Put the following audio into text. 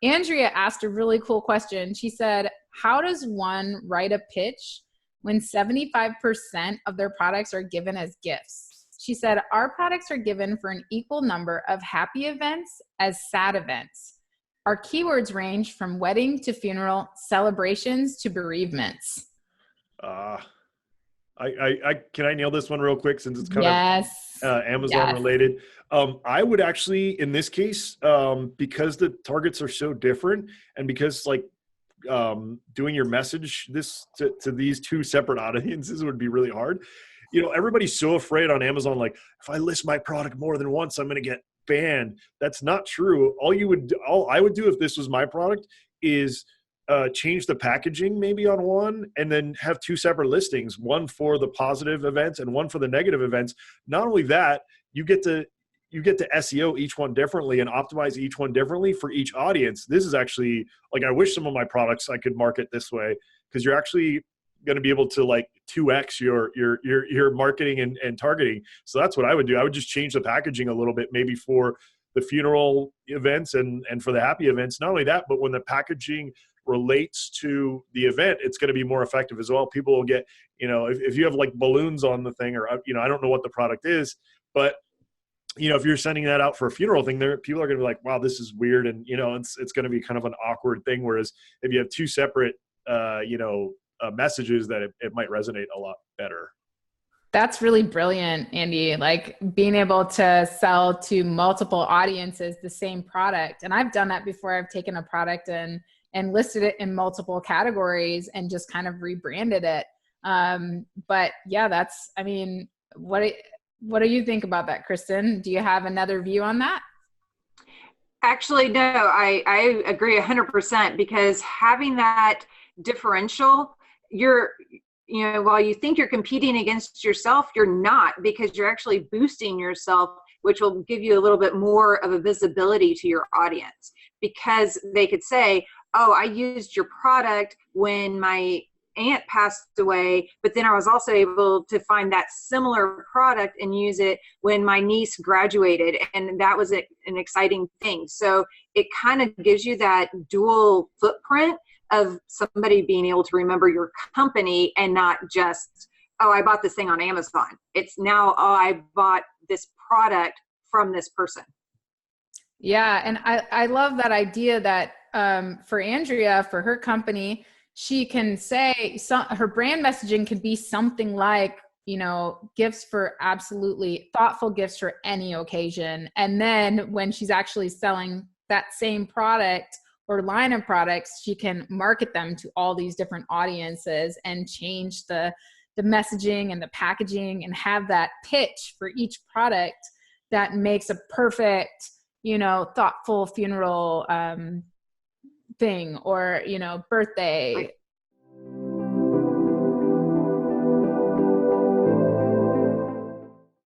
Andrea asked a really cool question. She said, how does one write a pitch when 75% of their products are given as gifts? She said, our products are given for an equal number of happy events as sad events. Our keywords range from wedding to funeral, celebrations to bereavements. Can I nail this one real quick since it's kind Yes. of Amazon related? I would actually, in this case, because the targets are so different and because like doing your message to these two separate audiences would be really hard. You know, everybody's so afraid on Amazon, like if I list my product more than once, I'm going to get banned. That's not true. All I would do if this was my product is change the packaging maybe on one and then have two separate listings, one for the positive events and one for the negative events. Not only that, you get to SEO each one differently and optimize each one differently for each audience. This is actually like, I wish some of my products I could market this way, because you're actually going to be able to like 2x your marketing and targeting. So that's what I would do. I would just change the packaging a little bit, maybe for the funeral events and for the happy events. Not only that, but when the packaging relates to the event, it's going to be more effective as well. People will get, you know, if you have like balloons on the thing, or, you know, I don't know what the product is, but you know, if you're sending that out for a funeral thing, there people are going to be like, wow, this is weird. And, you know, it's going to be kind of an awkward thing. Whereas if you have two separate, messages, that it might resonate a lot better. That's really brilliant, Andy. Like being able to sell to multiple audiences the same product. And I've done that before. I've taken a product and listed it in multiple categories and just kind of rebranded it. But yeah, what do you think about that, Kristen? Do you have another view on that? Actually, no, I agree 100%, because having that differential, while you think you're competing against yourself, you're not, because you're actually boosting yourself, which will give you a little bit more of a visibility to your audience, because they could say, oh, I used your product when my aunt passed away, but then I was also able to find that similar product and use it when my niece graduated. And that was an exciting thing. So it kind of gives you that dual footprint of somebody being able to remember your company and not just, oh, I bought this thing on Amazon. It's now, oh, I bought this product from this person. Yeah. And I love that idea that for Andrea, for her company, she can say her brand messaging can be something like, you know, gifts for absolutely thoughtful gifts for any occasion. And then when she's actually selling that same product or line of products, she can market them to all these different audiences and change the messaging and the packaging and have that pitch for each product that makes a perfect, you know, thoughtful funeral thing, or, you know, birthday